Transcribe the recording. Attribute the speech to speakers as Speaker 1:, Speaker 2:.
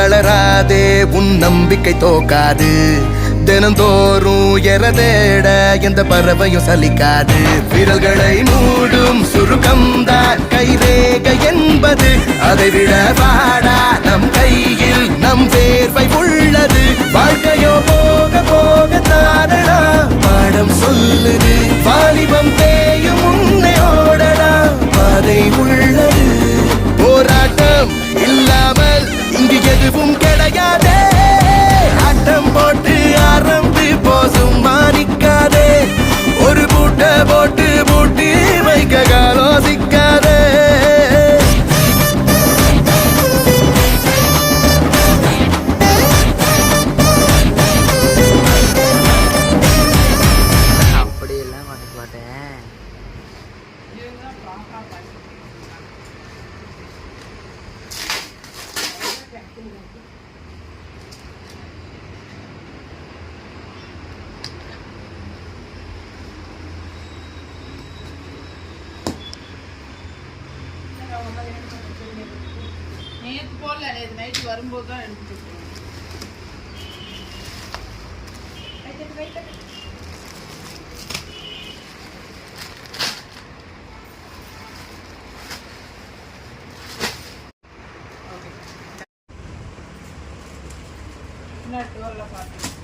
Speaker 1: தளராதே உன் நம்பிக்கை தோக்காது தினந்தோறும் எரதேட எந்த பறவையும் சலிக்காது விரல்களை மூடும் சுருக்கம்தான் கைரேக என்பது அதைவிட வாடா நம் கையில் நம் வேர்வை உள்ளது வாழ்க்கையோ போக போக தானடா பாடம் சொல்லுது வாலிபம் தேயும் முன்னே ஓடடா பாதை உள்ளது போராட்டம் இல்லாமல் இங்கு எதுவும் கிடையாதே ஆட்டம் போட்டு ஆரம்பி போசும் மாணிக்காதே ஒரு பூட்ட போட்டு பூட்டி வைக்க காலோசிக்காதே
Speaker 2: அப்படியெல்லாம் பண்ண மாட்டேன்.
Speaker 3: நேற்று போடல, நேற்று நைட்டு வரும்போது தான் எடுத்து பார்த்து